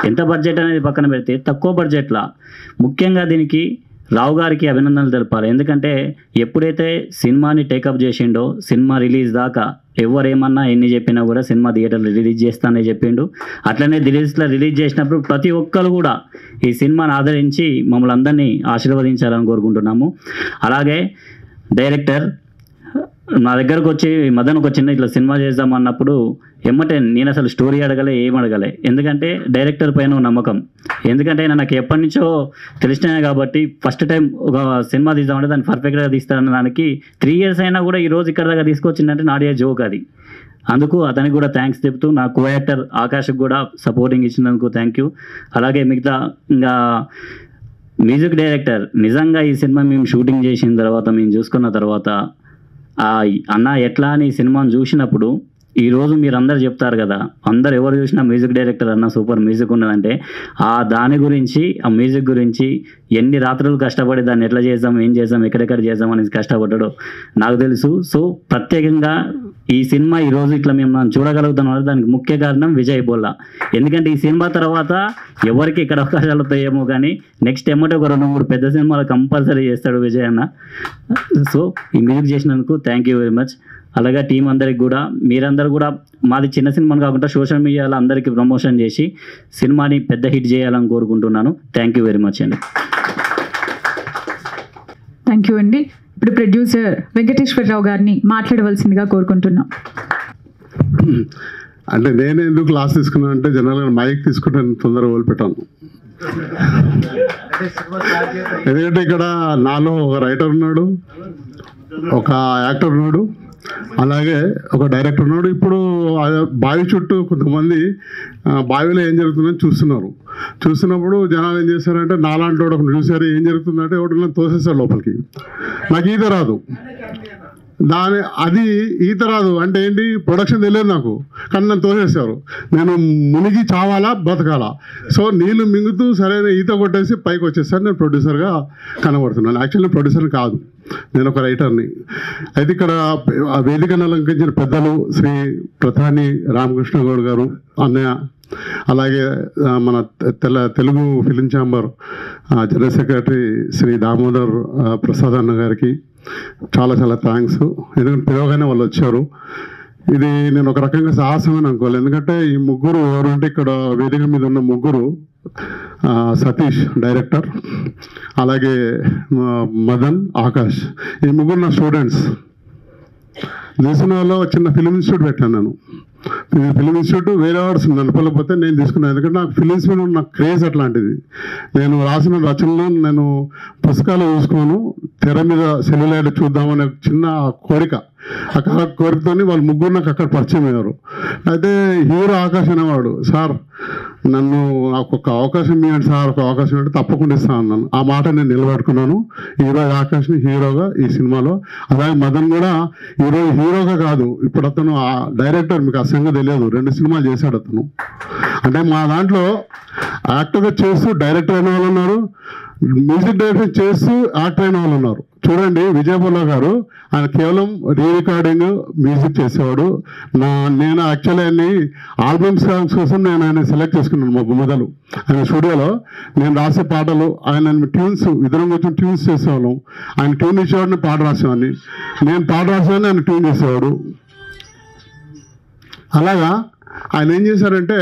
ఎంత బడ్జెట్ అనేది పక్కన పెడితే తక్కువ బడ్జెట్లా ముఖ్యంగా దీనికి రావు గారికి అభినందనలు తెలపాలి. ఎందుకంటే ఎప్పుడైతే సినిమాని టేకప్ చేసిండో సినిమా రిలీజ్ దాకా ఎవరేమన్నా ఎన్ని చెప్పినా కూడా సినిమా థియేటర్లో రిలీజ్ చేస్తానని చెప్పిండు. అట్లనే రిలీజ్ చేసినప్పుడు ప్రతి ఒక్కరు కూడా ఈ సినిమాని ఆదరించి మమ్మల్ని అందరినీ ఆశీర్వదించాలని కోరుకుంటున్నాము. అలాగే డైరెక్టర్ నా దగ్గరకు వచ్చి మదన్ ఒక చిన్న ఇట్లా సినిమా చేద్దాం అన్నప్పుడు ఎమ్మటే నేను అసలు స్టోరీ అడగలే, ఏం అడగలే. ఎందుకంటే డైరెక్టర్ పైన నమ్మకం. ఎందుకంటే నాకు ఎప్పటి నుంచో తెలిసినాయి కాబట్టి ఫస్ట్ టైం ఒక సినిమా తీద్దామంటే దాన్ని పర్ఫెక్ట్గా తీస్తానన్న దానికి 3 years అయినా కూడా ఈ రోజు ఇక్కడ దాకా తీసుకొచ్చిందంటే నాడియా జోక్ అది. అందుకు అతనికి కూడా థ్యాంక్స్ చెప్తూ నా కో యాక్టర్ ఆకాష్కి కూడా సపోర్టింగ్ ఇచ్చినందుకు థ్యాంక్ యూ. అలాగే మిగతా ఇంకా మ్యూజిక్ డైరెక్టర్ నిజంగా ఈ సినిమా మేము షూటింగ్ చేసిన తర్వాత మేము చూసుకున్న తర్వాత అన్న ఎట్లా అని సినిమాను చూసినప్పుడు ఈరోజు మీరు అందరు చెప్తారు కదా, అందరు ఎవరు చూసినా మ్యూజిక్ డైరెక్టర్ అన్న సూపర్ మ్యూజిక్ ఉన్నదంటే దాని గురించి ఆ మ్యూజిక్ గురించి ఎన్ని రాత్రులు కష్టపడి దాన్ని ఎట్లా చేద్దాం, ఏం చేద్దాం, ఎక్కడెక్కడ చేద్దాం అనేది కష్టపడ్డాడో నాకు తెలుసు. సో ప్రత్యేకంగా ఈ సినిమా ఈరోజు ఇట్లా మేము చూడగలుగుతున్నాం దానికి ముఖ్య కారణం విజయ్ బొల్లా. ఎందుకంటే ఈ సినిమా తర్వాత ఎవరికి ఇక్కడ అవకాశాలు వస్తాయేమో కానీ నెక్స్ట్ ఎమ్మటే ఒక 2-3 పెద్ద సినిమాలు కంపల్సరీ చేస్తాడు విజయ్ అన్న. సో ఈ మ్యూజిక్ చేసినందుకు థ్యాంక్ యూ వెరీ మచ్. అలాగే టీం అందరికి కూడా మీరందరూ కూడా మాది చిన్న సినిమాని కాకుండా సోషల్ మీడియాలో అందరికీ ప్రమోషన్ చేసి సినిమాని పెద్ద హిట్ చేయాలని కోరుకుంటున్నాను. థ్యాంక్ యూ వెరీ మచ్ అండి. థ్యాంక్ యూ అండి. ఇప్పుడు ప్రొడ్యూసర్ వెంకటేశ్వరరావు గారిని మాట్లాడవలసిందిగా కోరుకుంటున్నాం. అంటే నేను ఎందుకు క్లాస్ తీసుకున్నాను అంటే జనరల్గా మైక్ తీసుకుంటే తొందరగా వదిలిపెట్టాను. ఎందుకంటే ఇక్కడ నాలో ఒక రైటర్ ఉన్నాడు, ఒక యాక్టర్ ఉన్నాడు, అలాగే ఒక డైరెక్టర్ ఉన్నాడు. ఇప్పుడు బావి చుట్టూ కొంతమంది బావిలో ఏం జరుగుతుందని చూస్తున్నప్పుడు జనాలు ఏం చేశారంటే నాలాంటి వాడు ఒకటి చూసారు, ఏం జరుగుతుందంటే ఒకటి తోసేస్తారు లోపలికి. నాకు ఈత రాదు, అది ఈత రాదు అంటే ఏంటి ప్రొడక్షన్ తెలియదు నాకు, కానీ నన్ను తోసేసారు. నేను మునిగి చావాలా బతకాలా? సో నీళ్ళు మింగుతూ సరైన ఈత కొట్టేసి పైకి వచ్చేసారు. నేను ప్రొడ్యూసర్గా కనబడుతున్నాను. యాక్చువల్లీ ప్రొడ్యూసర్ కాదు, నేను ఒక రైటర్ని. అయితే ఇక్కడ వేదికను అలంకరించిన పెద్దలు శ్రీ ప్రధాని రామకృష్ణ గౌడ్ గారు అన్నయ్య, అలాగే మన Telugu film chamber general secretary Shri Damodar Prasad అన్న గారికి చాలా చాలా థ్యాంక్స్. ఎందుకంటే పిలవగానే వాళ్ళు వచ్చారు. ఇది నేను ఒక రకంగా సాహసమని అనుకోవాలి. ఎందుకంటే ఈ ముగ్గురు ఎవరంటే ఇక్కడ వేదిక మీద ఉన్న ముగ్గురు సతీష్ డైరెక్టర్, అలాగే మదన్, ఆకాష్, ఈ ముగ్గురు నా స్టూడెంట్స్. దేశంలో చిన్న ఫిలిం ఇన్స్టిట్యూట్ పెట్టాను నేను. ఫిలిం ఇన్స్టిట్యూట్ వేరే వాడు నన్ను పిలవకపోతే నేను తీసుకున్నాను. ఎందుకంటే నాకు ఫిలిమ్స్ మీద ఉన్న క్రేజ్ అట్లాంటిది. నేను రాసిన రచనలు నేను పుస్తకాలు చూసుకోను, తెర మీద సెల్యులైట్ చూద్దామనే చిన్న కోరిక. ఆ కోరికతో వాళ్ళు ముగ్గురు నాకు అక్కడ పరిచయం అయ్యారు. అయితే హీరో ఆకాష్ అనేవాడు, సార్ నాకు ఒక అవకాశం ఇవ్వండి సార్, ఒక అవకాశం అంటే తప్పకుండా ఇస్తాను అన్నాను. ఆ మాట నేను నిలబెట్టుకున్నాను. ఈరోజు ఆకాష్ని హీరోగా ఈ సినిమాలో, అలాగే మదన్ కూడా ఈరోజు హీరోగా కాదు, ఇప్పుడు అతను డైరెక్టర్. మీకు అసంగా తెలియదు, 2 సినిమాలు చేశాడు అతను. అంటే మా దాంట్లో యాక్టర్గా చేస్తూ డైరెక్టర్ అయిన వాళ్ళు ఉన్నారు, మ్యూజిక్ డైరెక్టర్ చేస్తూ యాక్టర్ అయిన వాళ్ళు ఉన్నారు. చూడండి విజయ్ బొల్లా గారు, ఆయన కేవలం రీ రికార్డింగ్ మ్యూజిక్ చేసేవాడు. నేను యాక్చువల్లీ ఆయన్ని ఆల్బమ్ సాంగ్స్ కోసం నేను ఆయన సెలెక్ట్ చేసుకున్నాను. మా మొదలు ఆయన స్టూడియోలో నేను రాసే పాటలు, ఆయన ట్యూన్స్, ఇద్దరం కొంచెం ట్యూన్స్ చేసేవాళ్ళం. ఆయన ట్యూన్ ఇచ్చేవాడు, నేను పాట రాసేవాడిని. నేను పాట రాసేవాడిని, ఆయన ట్యూన్ చేసేవాడు. అలాగా ఆయన ఏం చేశారంటే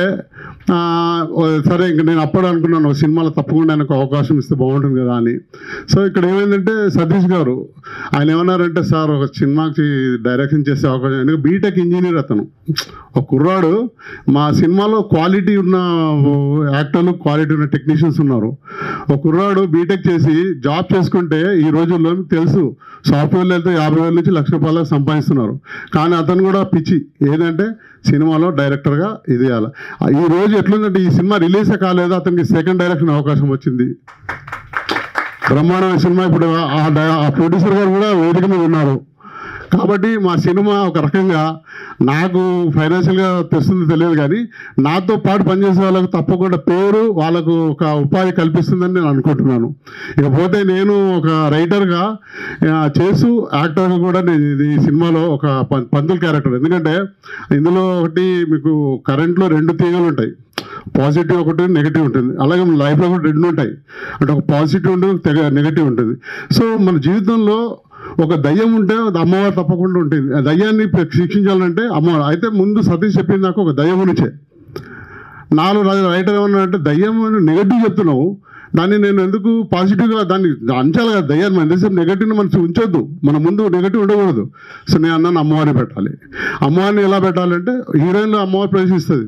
సరే ఇంక నేను అప్పుడు అనుకున్నాను సినిమాలో తప్పకుండా ఆయనకు అవకాశం ఇస్తే బాగుంటుంది కదా అని. సో ఇక్కడ ఏమైందంటే సతీష్ గారు ఆయన ఏమన్నారంటే, సార్ ఒక సినిమాకి డైరెక్షన్ చేసే అవకాశం, ఎందుకంటే బీటెక్ ఇంజనీర్ అతను, ఒక కుర్రాడు. మా సినిమాలో క్వాలిటీ ఉన్న యాక్టర్లు, క్వాలిటీ ఉన్న టెక్నీషియన్స్ ఉన్నారు. ఒక కుర్రాడు బీటెక్ చేసి జాబ్ చేసుకుంటే ఈ రోజుల్లో తెలుసు సాఫ్ట్వేర్లు వెళ్తే 50,000 నుంచి ₹1,00,000 సంపాదిస్తున్నారు. కానీ అతను కూడా పిచ్చి ఏంటంటే సినిమాలో డైరెక్టర్గా ఇది చేయాలి. ఈ రోజు ఎట్లుందంటే ఈ సినిమా రిలీజే కాలేదు, అతనికి సెకండ్ డైరెక్షన్ అవకాశం వచ్చింది. బ్రహ్మాండమైన సినిమా. ఇప్పుడు ఆ ప్రొడ్యూసర్ గారు కూడా వేదిక మీద ఉన్నారు. కాబట్టి మా సినిమా ఒక రకంగా నాకు ఫైనాన్షియల్గా తెస్తుంది తెలియదు, కానీ నాతో పాటు పనిచేసే వాళ్ళకు తప్పకుండా పేరు, వాళ్ళకు ఒక ఉపాధి కల్పిస్తుందని నేను అనుకుంటున్నాను. ఇకపోతే నేను ఒక రైటర్గా చేస్తూ యాక్టర్గా కూడా నేను ఈ సినిమాలో ఒక పంతులు క్యారెక్టర్. ఎందుకంటే ఇందులో ఒకటి మీకు కరెంట్లో 2 తీగలు ఉంటాయి. పాజిటివ్ ఒకటి నెగిటివ్ ఉంటుంది. అలాగే మన లైఫ్లో కూడా రెండు ఉంటాయి, అంటే ఒక పాజిటివ్ ఉంటుంది, నెగిటివ్ ఉంటుంది. సో మన జీవితంలో ఒక దయ్యం ఉంటే అమ్మవారు తప్పకుండా ఉంటుంది. ఆ దయ్యాన్ని శిక్షించాలంటే అమ్మవారు. అయితే ముందు సతీష్ చెప్పింది నాకు ఒక దయ్యం నుంచే. నాలో రైటర్ ఏమన్నా అంటే దయ్యం నెగటివ్ చెప్తున్నావు, దాన్ని నేను ఎందుకు పాజిటివ్గా దాన్ని అంచాలి కదా దయ్యాన్ని. మన దేశం నెగటివ్ని మనం ఉంచొద్దు, మన ముందు నెగటివ్ ఉండకూడదు. సో నేను అన్నాను అమ్మవారిని పెట్టాలి. అమ్మవారిని ఎలా పెట్టాలంటే హీరోయిన్లో అమ్మవారు ప్రవేశిస్తుంది,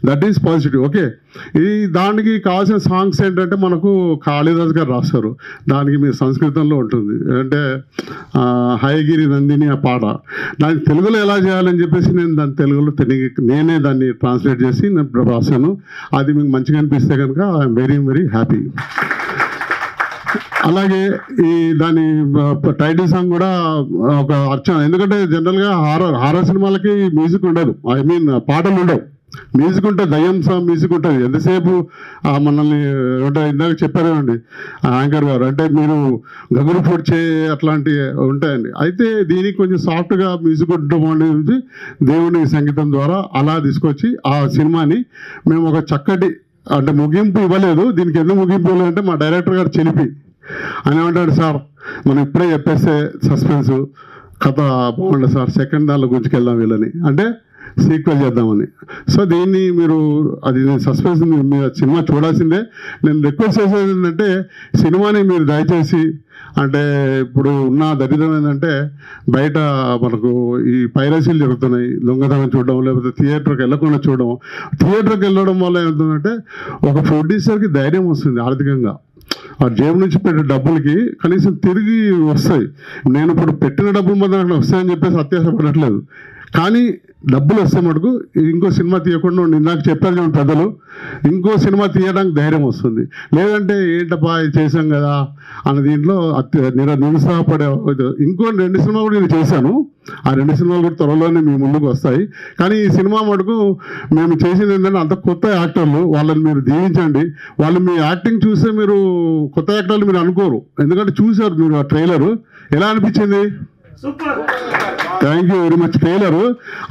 దట్ ఈస్ పాజిటివ్. ఓకే, ఈ దానికి కావాల్సిన సాంగ్స్ ఏంటంటే మనకు కాళిదాస్ గారు రాస్తారు, దానికి మీ సంస్కృతంలో ఉంటుంది, అంటే హయగిరి నందిని ఆ పాట. దాన్ని తెలుగులో ఎలా చేయాలని చెప్పేసి నేను దాన్ని తెలుగులో నేనే దాన్ని ట్రాన్స్లేట్ చేసి నేను రాశాను. అది మీకు మంచిగా అనిపిస్తే కనుక ఐఎమ్ వెరీ వెరీ హ్యాపీ. అలాగే ఈ దాని టైటిల్ సాంగ్ కూడా ఒక అర్చన, ఎందుకంటే జనరల్గా హారర్ సినిమాలకి మ్యూజిక్ ఉండదు, ఐ మీన్ పాటలు ఉండవు. మ్యూజిక్ ఉంటుంది, దయ్యం సాంగ్ మ్యూజిక్ ఉంటుంది. ఎంతసేపు మనల్ని అంటే ఇందాక చెప్పారేమండి యాంకర్ గారు, అంటే మీరు గగురు పొడిచే అట్లాంటివి ఉంటాయండి. అయితే దీనికి కొంచెం సాఫ్ట్గా మ్యూజిక్ ఉండడం, దేవుని సంగీతం ద్వారా అలా తీసుకొచ్చి ఆ సినిమాని మేము ఒక చక్కటి అంటే ముగింపు ఇవ్వలేదు. దీనికి ఎందుకు ముగింపు ఇవ్వలేదంటే మా డైరెక్టర్ గారు చెలిపి అని ఏమంటాడు, సార్ మనం ఇప్పుడే చెప్పేస్తే సస్పెన్స్ కథ బాగుండదు సార్, సెకండ్ దానిలో గుంజుకెళ్దాం వీళ్ళని, అంటే సీక్వెల్ చేద్దామని. సో దీన్ని మీరు అది సస్పెన్స్ మీరు సినిమా చూడాల్సిందే. నేను రిక్వెస్ట్ చేసేది ఏంటంటే సినిమాని మీరు దయచేసి, అంటే ఇప్పుడు ఉన్న దరిద్రం ఏంటంటే బయట మనకు ఈ పైరసీలు జరుగుతున్నాయి, దొంగతనం చూడడం, లేకపోతే థియేటర్కి వెళ్ళకుండా చూడడం. థియేటర్కి వెళ్ళడం వల్ల ఏమవుతుందంటే ఒక ప్రొడ్యూసర్కి ధైర్యం వస్తుంది ఆర్థికంగా, ఆ జేబు నుంచి పెట్టే డబ్బులకి కనీసం తిరిగి వస్తాయి. నేను ఇప్పుడు పెట్టిన డబ్బులు మాత్రం వస్తాయని చెప్పేసి అత్యాశపడట్లేదు, కానీ డబ్బులు వస్తే మటుకు ఇంకో సినిమా తీయకుండా ఇందాక చెప్పారు కదా పెద్దలు, ఇంకో సినిమా తీయడానికి ధైర్యం వస్తుంది. లేదంటే ఏంటబ్బా చేశాం కదా అన్న దీంట్లో నిరుత్సాహపడే. ఇంకో 2 సినిమాలు కూడా నేను చేశాను, ఆ 2 సినిమాలు కూడా త్వరలోనే మీ ముందుకు వస్తాయి. కానీ ఈ సినిమా మటుకు మేము చేసింది ఏంటంటే అంత కొత్త యాక్టర్లు, వాళ్ళని మీరు దీవించండి. వాళ్ళు మీ యాక్టింగ్ చూస్తే మీరు కొత్త యాక్టర్లు మీరు అనుకోరు, ఎందుకంటే చూశారు మీరు ఆ ట్రైలరు, ఎలా అనిపించింది? Thank you very much. Trailer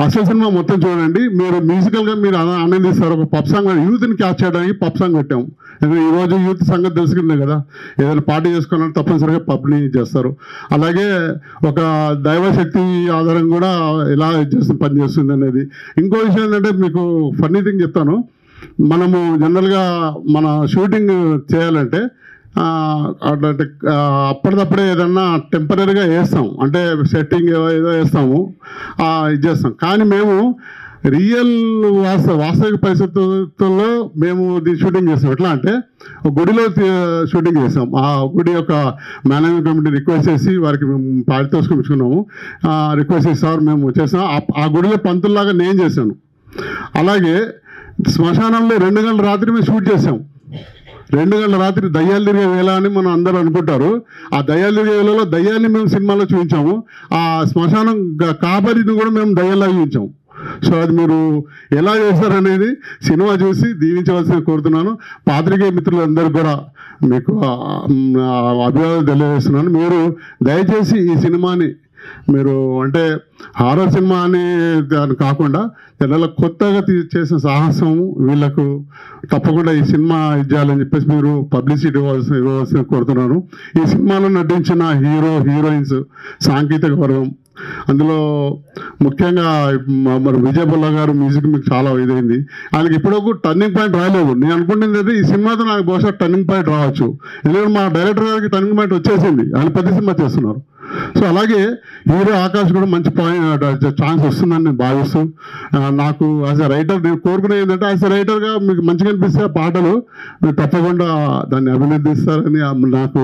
అసలు సినిమా మొత్తం చూడండి, మీరు మ్యూజికల్గా మీరు ఆనందిస్తారు. ఒక పప్ సాంగ్, యూత్ని క్యాచ్ చేయడానికి పప్ సాంగ్ పెట్టాము. ఎందుకంటే ఈరోజు యూత్ సంగతి తెలుసుకుందే కదా, ఏదైనా పార్టీ చేసుకోవాలంటే తప్పనిసరిగా పబ్ని చేస్తారు. అలాగే ఒక దైవశక్తి ఆధారం కూడా ఎలా పనిచేస్తుంది అనేది. ఇంకో విషయం ఏంటంటే మీకు ఫన్నీ థింగ్ చెప్తాను. మనము జనరల్గా మన షూటింగ్ చేయాలంటే అంటే అప్పటిదప్పుడే ఏదన్నా టెంపరీగా వేస్తాం, అంటే సెట్టింగ్ ఏదో వేస్తాము, ఇది చేస్తాం. కానీ మేము రియల్ వాస్తవిక పరిస్థితుల్లో మేము దీన్ని షూటింగ్ చేస్తాం. ఎట్లా అంటే ఒక గుడిలో షూటింగ్ చేస్తాం. ఆ గుడి యొక్క మేనేజ్మెంట్ కమిటీ రిక్వెస్ట్ చేసి వారికి మేము పారితోషికం ఇచ్చుకున్నాము. రిక్వెస్ట్ చేసి సార్ మేము చేస్తాం. ఆ గుడిలో పంతుల్లాగా నేను చేశాను. అలాగే శ్మశానంలో 2 గంటల రాత్రి మేము షూట్ చేసాం. 2 గంటల రాత్రి దయ్యాలు తిరిగే వేళ అని మనం అందరూ అనుకుంటారు. ఆ దయ్యాలు తిరిగే వేళలో దయ్యాన్ని మేము సినిమాలో చూపించాము. ఆ శ్మశానం కాబరిని కూడా మేము దయ్యాల్లో చూపించాము. సో అది మీరు ఎలా చేస్తారనేది సినిమా చూసి దీవించవలసిన కోరుతున్నాను. పాత్రికేయ మిత్రులందరూ కూడా మీకు అభివాదాలు తెలియజేస్తున్నాను. మీరు దయచేసి ఈ సినిమాని మీరు అంటే హారర్ సినిమా అని దాని కాకుండా తెల్ల కొత్తగా చేసిన సాహసం వీళ్ళకు తప్పకుండా ఈ సినిమా ఇవ్వాలని చెప్పేసి మీరు పబ్లిసిటీ ఇవ్వాల్సిన కోరుతున్నాను. ఈ సినిమాలో నటించిన హీరోయిన్స్ సాంకేతిక వర్గం, అందులో ముఖ్యంగా మరి విజయ్ బుల్లా గారు మ్యూజిక్ మీకు చాలా ఇదైంది. ఆయనకి ఇప్పటివరకు టర్నింగ్ పాయింట్ రాలేదు. నేను అనుకుంటుంది అయితే ఈ సినిమాతో నాకు బహుశా టర్నింగ్ పాయింట్ రావచ్చు, ఎందుకంటే మా డైరెక్టర్ గారికి టర్నింగ్ పాయింట్ వచ్చేసింది, ఆయన పెద్ద సినిమా చేస్తున్నారు. సో అలాగే హీరో ఆకాష్ కూడా మంచి ఛాన్స్ వస్తుందని నేను భావిస్తూ, నాకు యాజ్ ఎ రైటర్ నేను కోరుకునేది ఏంటంటే యాజ్ ఎ రైటర్గా మీకు మంచిగా అనిపిస్తే పాటలు మీరు తప్పకుండా దాన్ని అభినందిస్తారని, నాకు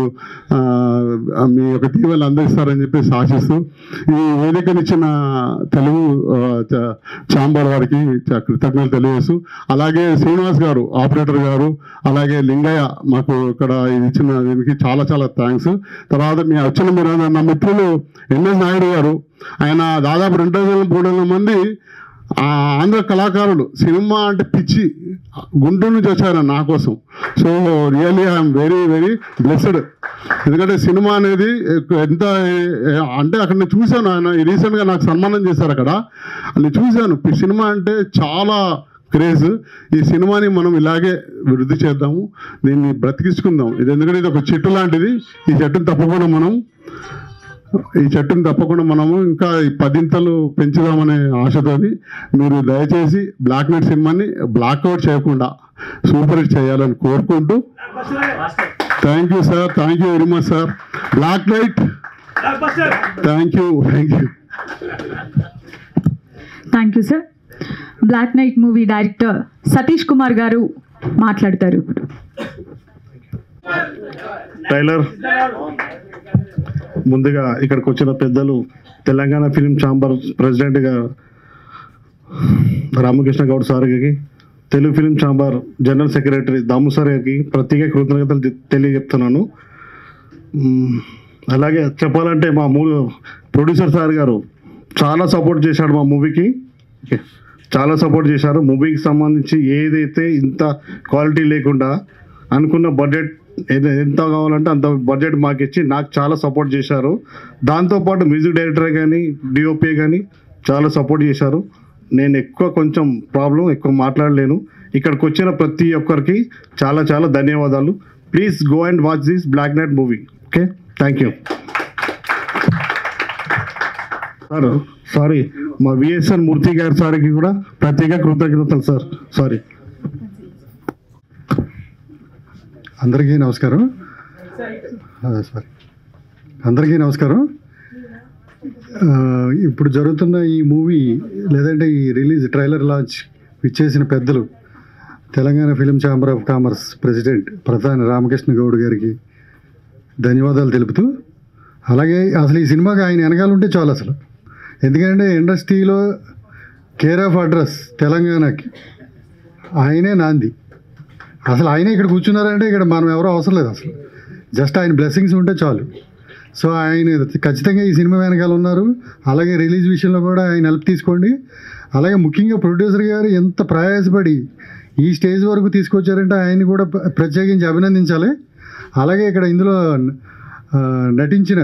మీ యొక్క టీవీలు అందిస్తారని చెప్పేసి ఆశిస్తూ ఈ వేదికనిచ్చిన తెలుగు ఛాంబర్ వారికి కృతజ్ఞతలు తెలియజేస్తూ, అలాగే శ్రీనివాస్ గారు ఆపరేటర్ గారు, అలాగే లింగయ్య మాకు ఇక్కడ ఇచ్చిన దీనికి చాలా చాలా థ్యాంక్స్. తర్వాత మీ వచ్చిన మీరు నా మిత్రులు ఎన్ఎస్ నాయుడు గారు, ఆయన దాదాపు 2,300 మంది ఆంధ్ర కళాకారులు సినిమా అంటే పిచ్చి గుంటూరు నుంచి వచ్చారు నా కోసం. So really I'm very very blessed. ఎందుకంటే సినిమా అనేది ఎంత అంటే అక్కడ నేను చూశాను, ఆయన రీసెంట్గా నాకు సన్మానం చేశారు అక్కడ, నేను చూశాను. సినిమా అంటే చాలా క్రేజ్. ఈ సినిమాని మనం ఇలాగే వృద్ధి చేద్దాము, దీన్ని బ్రతికించుకుందాం. ఇది ఎందుకంటే ఇది ఒక చెట్టు లాంటిది. ఈ చెట్టును తప్పకుండా మనము ఇంకా 10 పెంచుదామనే ఆశతోని మీరు దయచేసి బ్లాక్ నైట్ సినిమాని బ్లాక్అవుట్ చేయకుండా సూపర్ హిట్ చేయాలని కోరుకుంటూ, thank you sir, thank you very much sir. Black night, thank you. Thank you sir. Black night movie director Satish Kumar గారు మాట్లాడతారు ఇప్పుడు. టైలర్, ముందుగా ఇక్కడికి వచ్చిన పెద్దలు, తెలంగాణ ఫిలిం ఛాంబర్ ప్రెసిడెంట్గా రామకృష్ణ గౌడ్ సార్ గారికి, Telugu film chamber general secretary Damu sir గారికి ప్రత్యేక కృతజ్ఞతలు తెలియజెప్తున్నాను. అలాగే చెప్పాలంటే మా ప్రొడ్యూసర్ సార్ గారు చాలా సపోర్ట్ చేశాడు మా మూవీకి, చాలా సపోర్ట్ చేశారు. మూవీకి సంబంధించి ఏదైతే ఇంత క్వాలిటీ లేకుండా అనుకున్న బడ్జెట్ ఎంత కావాలంటే అంత బడ్జెట్ మాకు ఇచ్చి నాకు చాలా సపోర్ట్ చేశారు. దాంతోపాటు మ్యూజిక్ డైరెక్టర్ కానీ డిఓపి కానీ చాలా సపోర్ట్ చేశారు. నేను కొంచెం ఎక్కువ మాట్లాడలేను. ఇక్కడికి వచ్చిన ప్రతి ఒక్కరికి చాలా చాలా ధన్యవాదాలు. Please go and watch this black night movie. Okay, thank you sir. Sorry, మా విఎస్ఎన్ మూర్తి గారి సార్కి కూడా ప్రత్యేక కృతజ్ఞతలు సార్. సారీ. అందరికీ నమస్కారం. ఇప్పుడు జరుగుతున్న ఈ మూవీ లేదంటే ఈ రిలీజ్ ట్రైలర్ లాంచ్ ఇచ్చేసిన పెద్దలు Telangana film chamber of commerce president ప్రధాని రామకృష్ణ గౌడ్ గారికి ధన్యవాదాలు తెలుపుతూ, అలాగే అసలు ఈ సినిమాకి ఆయన వెనకాల ఉంటే చాలు అసలు. ఎందుకంటే ఇండస్ట్రీలో కేర్ ఆఫ్ అడ్రస్ తెలంగాణకి ఆయనే నాంది. అసలు ఆయనే ఇక్కడ కూర్చున్నారంటే ఇక్కడ మనం ఎవరో అవసరం లేదు. అసలు జస్ట్ ఆయన బ్లెస్సింగ్స్ ఉంటే చాలు. సో ఆయన ఖచ్చితంగా ఈ సినిమా వెనకాల ఉన్నారు. అలాగే రిలీజ్ విషయంలో కూడా ఆయన హెల్ప్ తీసుకోండి. అలాగే ముఖ్యంగా ప్రొడ్యూసర్ గారు ఎంత ప్రయాసపడి ఈ స్టేజ్ వరకు తీసుకొచ్చారంటే ఆయన్ని కూడా ప్రత్యేకించి అభినందించాలి. అలాగే ఇక్కడ ఇందులో నటించిన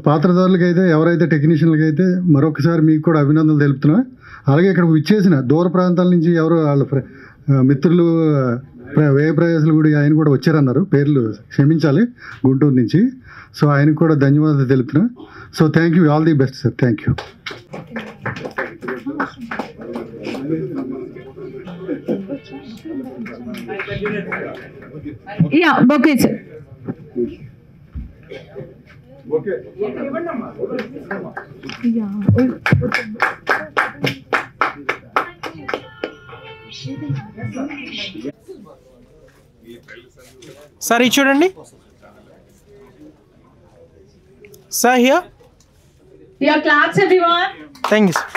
పాత్రధారులకైతే ఎవరైతే టెక్నీషియన్లకైతే మరొకసారి మీకు కూడా అభినందనలు తెలుపుతున్నా. అలాగే ఇక్కడ విచ్చేసిన దూర ప్రాంతాల నుంచి ఎవరో వాళ్ళ మిత్రులు వ్యయ ప్రయాసాలు కూడా ఆయన కూడా వచ్చారన్నారు, పేర్లు క్షమించాలి, గుంటూరు నుంచి. సో ఆయనకు కూడా ధన్యవాదాలు తెలుపుతున్నా. So thank you, all the best sir. Thank you. Okay sir. Sir ఇది చూడండి సార్. Here claps everyone. Thank you sir.